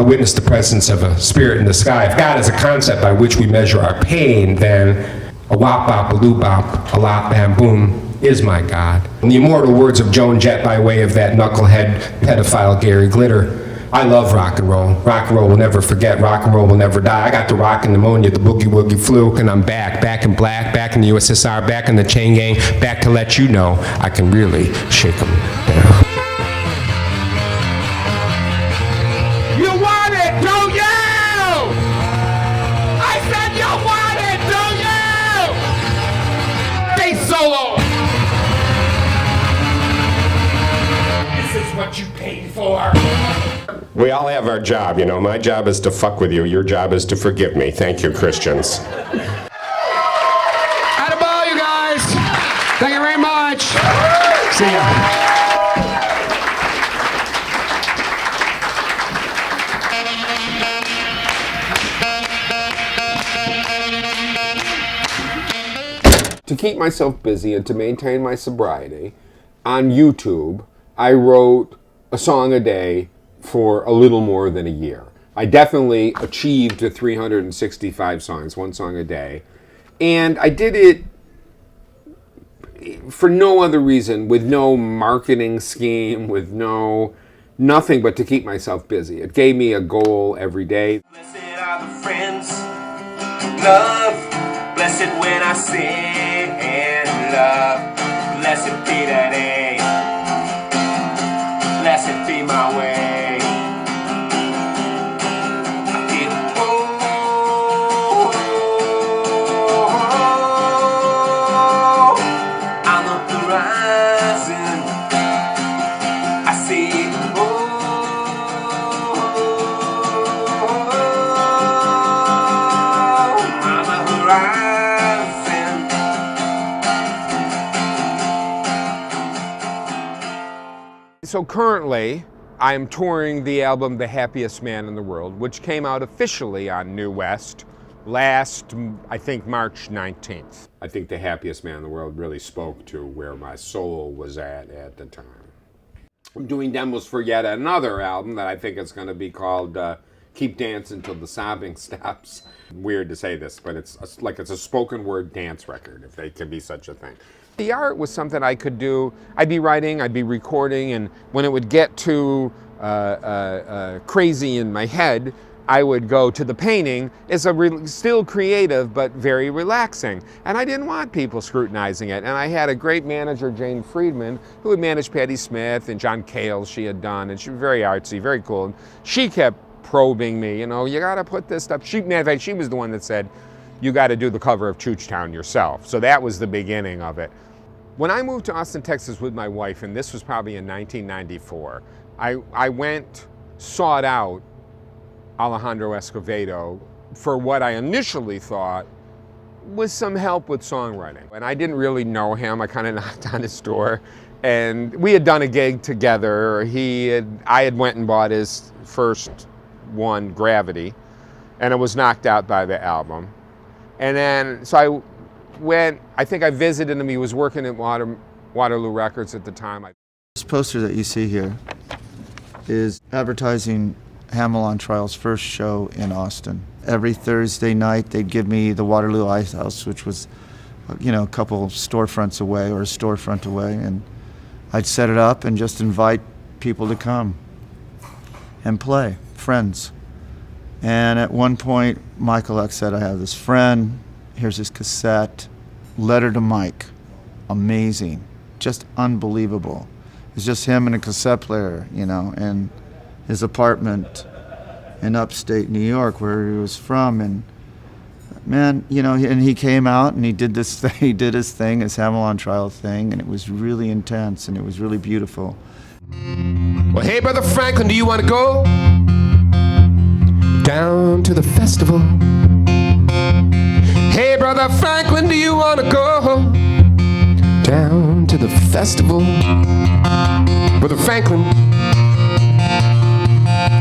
I witnessed the presence of a spirit in the sky. If God is a concept by which we measure our pain, then a wop bop, a loo bop, a lop bam boom is my God. In the immortal words of Joan Jett by way of that knucklehead pedophile Gary Glitter, I love rock and roll. Rock and roll will never forget. Rock and roll will never die. I got the rockin' pneumonia, the boogie woogie flu, and I'm back in black, back in the USSR, back in the chain gang, back to let you know I can really shake 'em down. You want it, don't you? I said you want it, don't you? Bass solo. This is what you paid for. We all have our job, you know. My job is to fuck with you. Your job is to forgive me. Thank you, Christians. Attaboy, you guys. Thank you very much. See ya. To keep myself busy and to maintain my sobriety, on YouTube, I wrote a song a day for a little more than a year. I definitely achieved the 365 songs, one song a day. And I did it for no other reason, with no marketing scheme, with nothing but to keep myself busy. It gave me a goal every day. Blessed are the friends, love, blessed when I sing love, blessed be that day, blessed be my way. So currently, I'm touring the album The Happiest Man in the World, which came out officially on New West last, I think, March 19th. I think The Happiest Man in the World really spoke to where my soul was at the time. I'm doing demos for yet another album that I think is going to be called Keep Dancing Till the Sobbing Stops. Weird to say this, but it's a spoken word dance record, if there can be such a thing. The art was something I could do. I'd be writing, I'd be recording, and when it would get too crazy in my head, I would go to the painting. It's still creative, but very relaxing. And I didn't want people scrutinizing it. And I had a great manager, Jane Friedman, who had managed Patti Smith and John Cale she had done, and she was very artsy, very cool. And she kept probing me, you know, you gotta put this stuff. Matter of fact, she was the one that said, you gotta do the cover of Choochtown yourself. So that was the beginning of it. When I moved to Austin, Texas with my wife, and this was probably in 1994, I sought out Alejandro Escovedo for what I initially thought was some help with songwriting. And I didn't really know him. I kind of knocked on his door, and we had done a gig together. I had went and bought his first one, Gravity, and it was knocked out by the album. And then, so I think I visited him. He was working at Waterloo Records at the time. This poster that you see here is advertising Hamell on Trial's first show in Austin. Every Thursday night they'd give me the Waterloo Ice House, which was, you know, a couple storefronts away or a storefront away, and I'd set it up and just invite people to come and play, friends. And at one point, Michael X said, I have this friend, here's his cassette, Letter to Mike, amazing, just unbelievable. It's just him and a cassette player, you know, in his apartment in upstate New York where he was from. And man, you know, and he came out and he did this thing, he did his thing, his Hamell on Trial thing, and it was really intense and it was really beautiful. Well, hey, Brother Franklin, do you want to go down to the festival? Hey, Brother Franklin, do you want to go down to the festival? Brother Franklin,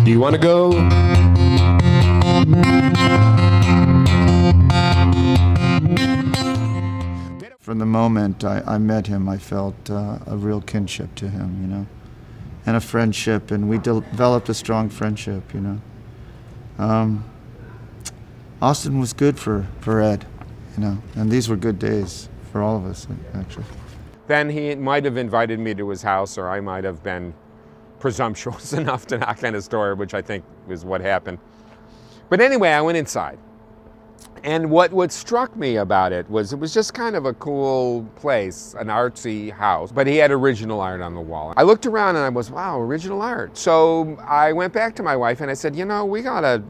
do you want to go? From the moment I met him, I felt a real kinship to him, you know, and a friendship, and we developed a strong friendship, you know. Austin was good for Ed, you know, and these were good days for all of us, actually. Then he might have invited me to his house, or I might have been presumptuous enough to knock on his door, which I think is what happened. But anyway, I went inside. And what struck me about it was just kind of a cool place, an artsy house, but he had original art on the wall. I looked around and I was, wow, original art. So I went back to my wife and I said, you know, we gotta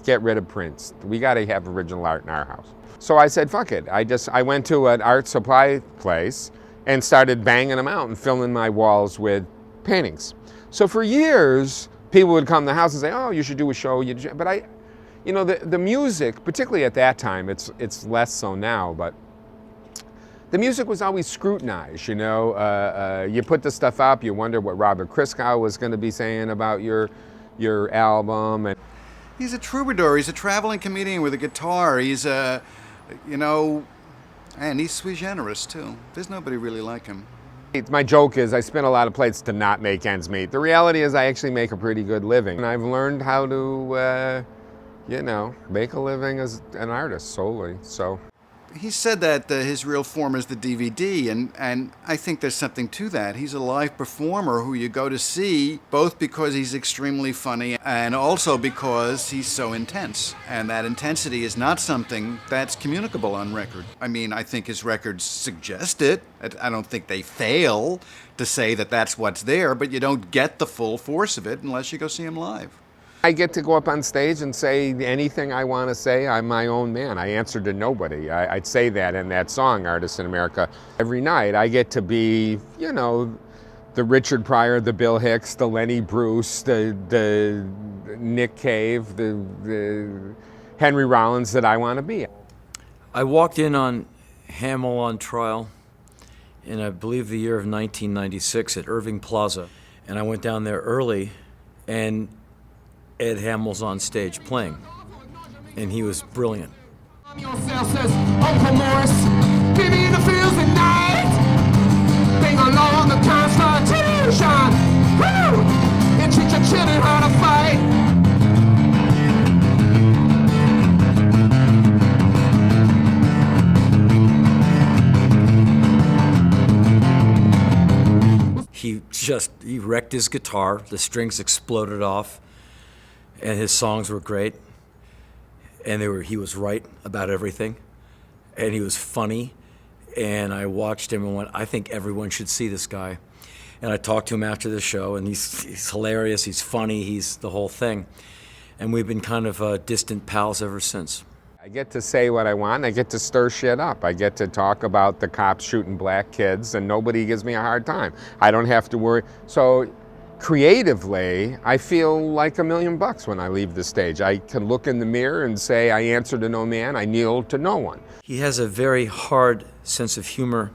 get rid of prints. We gotta have original art in our house. So I said, fuck it. I went to an art supply place and started banging them out and filling my walls with paintings. So for years, people would come to the house and say, oh, you should do a show. But you know, the music, particularly at that time, it's less so now, but the music was always scrutinized, you know. You put the stuff up, you wonder what Robert Christgau was going to be saying about your album. And he's a troubadour. He's a traveling comedian with a guitar. He's you know, and he's sui generis, too. There's nobody really like him. My joke is I spin a lot of plates to not make ends meet. The reality is I actually make a pretty good living. And I've learned how to, you know, make a living as an artist solely, so. He said that his real form is the DVD, and I think there's something to that. He's a live performer who you go to see both because he's extremely funny and also because he's so intense. And that intensity is not something that's communicable on record. I mean, I think his records suggest it. I don't think they fail to say that that's what's there, but you don't get the full force of it unless you go see him live. I get to go up on stage and say anything I want to say. I'm my own man. I answer to nobody. I'd say that in that song, Artists in America. Every night I get to be, you know, the Richard Pryor, the Bill Hicks, the Lenny Bruce, the Nick Cave, the Henry Rollins that I want to be. I walked in on Hamell on trial in, I believe, the year of 1996 at Irving Plaza. And I went down there early, and Ed Hamell's on stage playing, and he was brilliant. Yourself says, Uncle Morris, give me the feels at night. Bring along the Constitution. Woo! And teach your children how to fight. He wrecked his guitar, the strings exploded off, and his songs were great, and he was right about everything, and he was funny, and I watched him and went, I think everyone should see this guy. And I talked to him after the show, and he's hilarious, he's funny, he's the whole thing. And we've been kind of distant pals ever since. I get to say what I want, I get to stir shit up. I get to talk about the cops shooting black kids, and nobody gives me a hard time. I don't have to worry. So creatively, I feel like $1 million when I leave the stage. I can look in the mirror and say, I answer to no man, I kneel to no one. He has a very hard sense of humor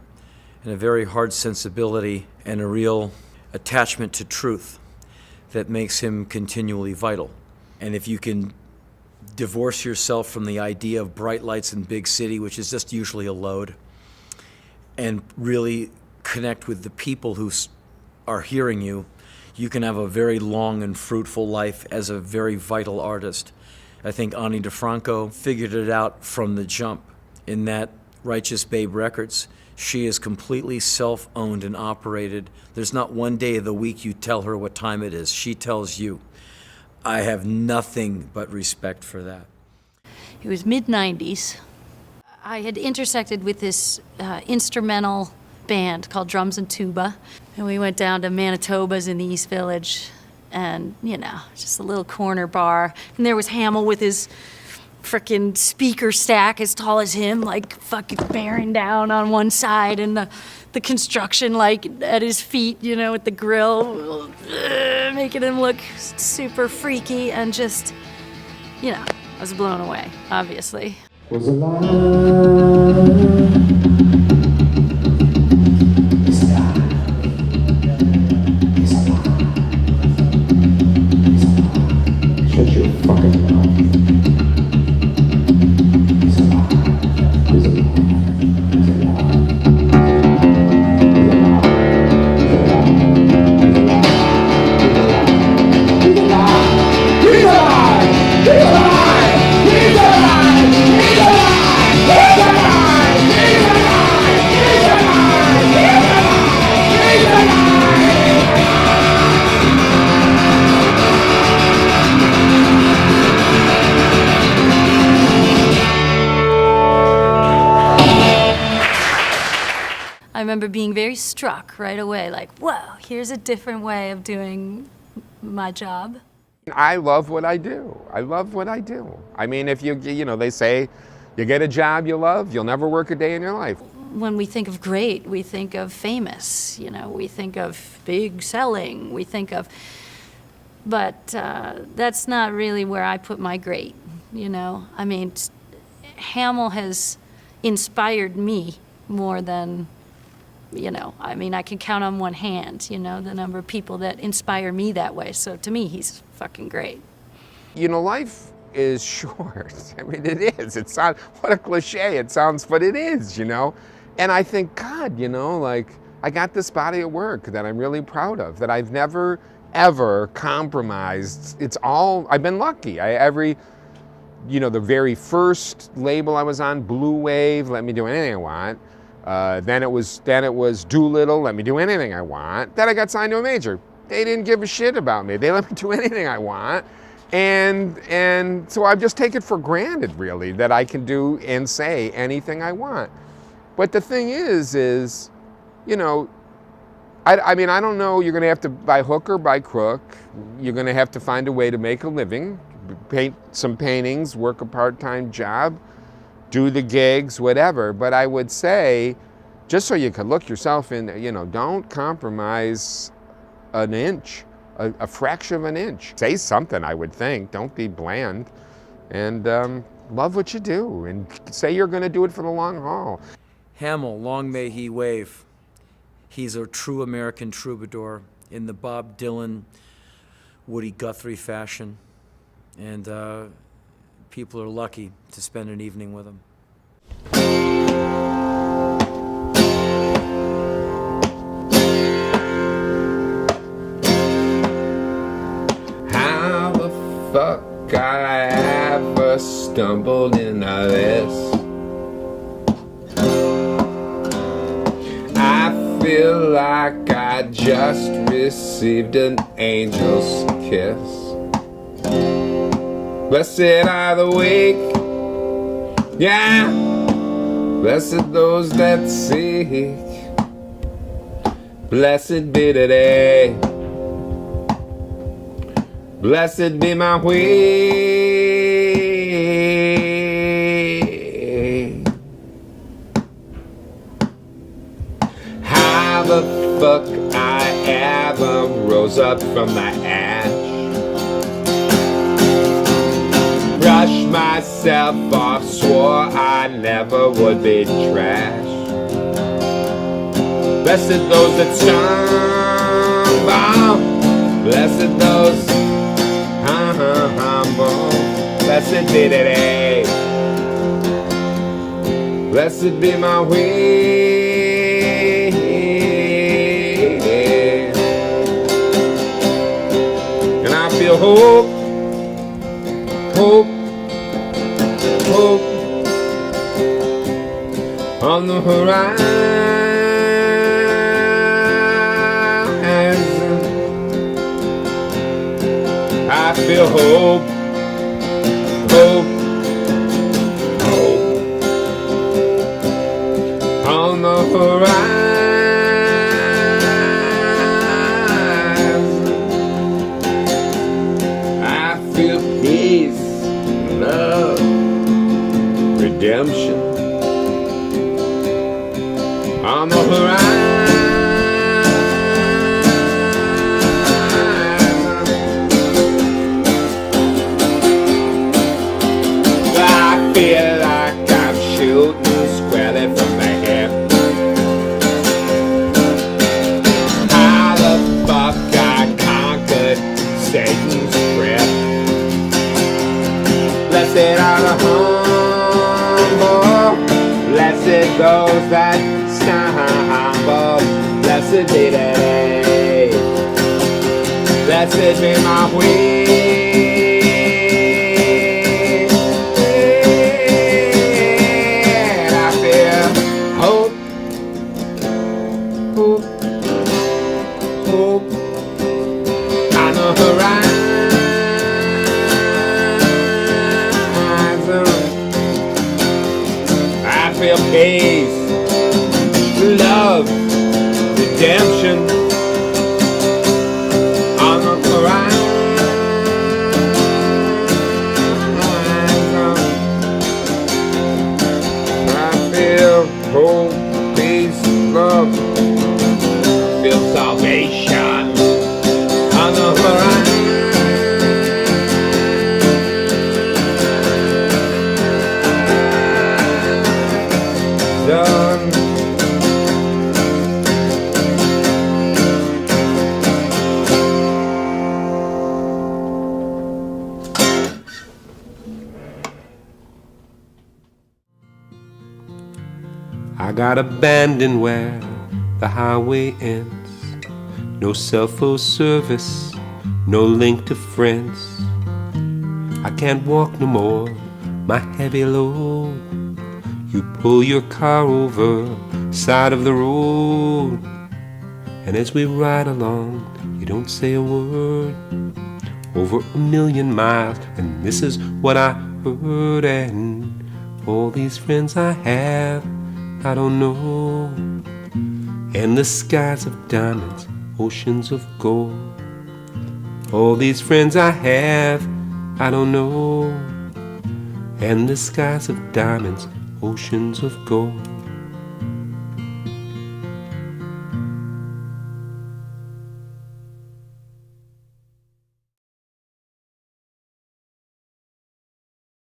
and a very hard sensibility and a real attachment to truth that makes him continually vital. And if you can divorce yourself from the idea of bright lights in big city, which is just usually a load, and really connect with the people who are hearing you, you can have a very long and fruitful life as a very vital artist. I think Ani DeFranco figured it out from the jump in that Righteous Babe Records. She is completely self-owned and operated. There's not one day of the week you tell her what time it is. She tells you. I have nothing but respect for that. It was mid-90s. I had intersected with this instrumental band called Drums and Tuba. And we went down to Manitoba's in the East Village, and, you know, just a little corner bar. And there was Hamell with his frickin' speaker stack as tall as him, like fucking bearing down on one side, and the construction like at his feet, you know, with the grill, making him look super freaky, and just, you know, I was blown away, obviously. Was alive. Shut your fucking mouth. He's alive. He's alive. He's alive. He's alive. He's alive. He's alive. He's alive. remember being very struck right away, like, whoa, here's a different way of doing my job. I love what I do. I love what I do. I mean, if they say you get a job you love, you'll never work a day in your life. When we think of great, we think of famous, we think of big selling, but that's not really where I put my great, I mean, Hamell has inspired me more than, I mean, I can count on one hand, the number of people that inspire me that way. So to me, he's fucking great. Life is short. I mean, it is. It sounds, what a cliche it sounds, but it is, And I think, God, like, I got this body of work that I'm really proud of, that I've never, ever compromised. I've been lucky. The very first label I was on, Blue Wave, let me do anything I want. Then it was Doolittle, let me do anything I want. Then I got signed to a major. They didn't give a shit about me. They let me do anything I want. And so I've just taken for granted, really, that I can do and say anything I want. But the thing is, I mean, I don't know, you're gonna have to, by hook or by crook, you're gonna have to find a way to make a living, paint some paintings, work a part-time job, do the gigs, whatever. But I would say, just so you can look yourself in, don't compromise an inch, a fraction of an inch. Say something, I would think. Don't be bland. And love what you do, and say you're gonna do it for the long haul. Hamell, long may he wave. He's a true American troubadour in the Bob Dylan, Woody Guthrie fashion. And people are lucky to spend an evening with him. How the fuck I ever stumbled into this? I feel like I just received an angel's kiss. Blessed are the weak, yeah, blessed those that seek. Blessed be today, blessed be my way. How the fuck I ever rose up from the ash? Brushed myself off, swore I never would be trash. Blessed those that stumble, blessed those humble. Blessed be today, blessed be my way. And I feel hope, hope, hope on the horizon. I feel hope, hope, hope on the horizon. I feel peace, love, redemption on the horizon. I feel like I'm shooting squarely from the hip. How the fuck I conquered Satan's grip. Blessed are the humble, blessed those that stumble. Blessed be today, blessed be my way. And I feel hope, hope, hope on the horizon. I feel peace, love, redemption on the horizon. I feel hope, peace, love, feel salvation on the horizon. I got abandoned where the highway ends. No cell phone service, no link to friends. I can't walk no more, my heavy load. You pull your car over side of the road, and as we ride along, you don't say a word. Over 1,000,000 miles, and this is what I heard. And all these friends I have, I don't know. And the skies of diamonds, oceans of gold. All these friends I have, I don't know. And the skies of diamonds, oceans of gold.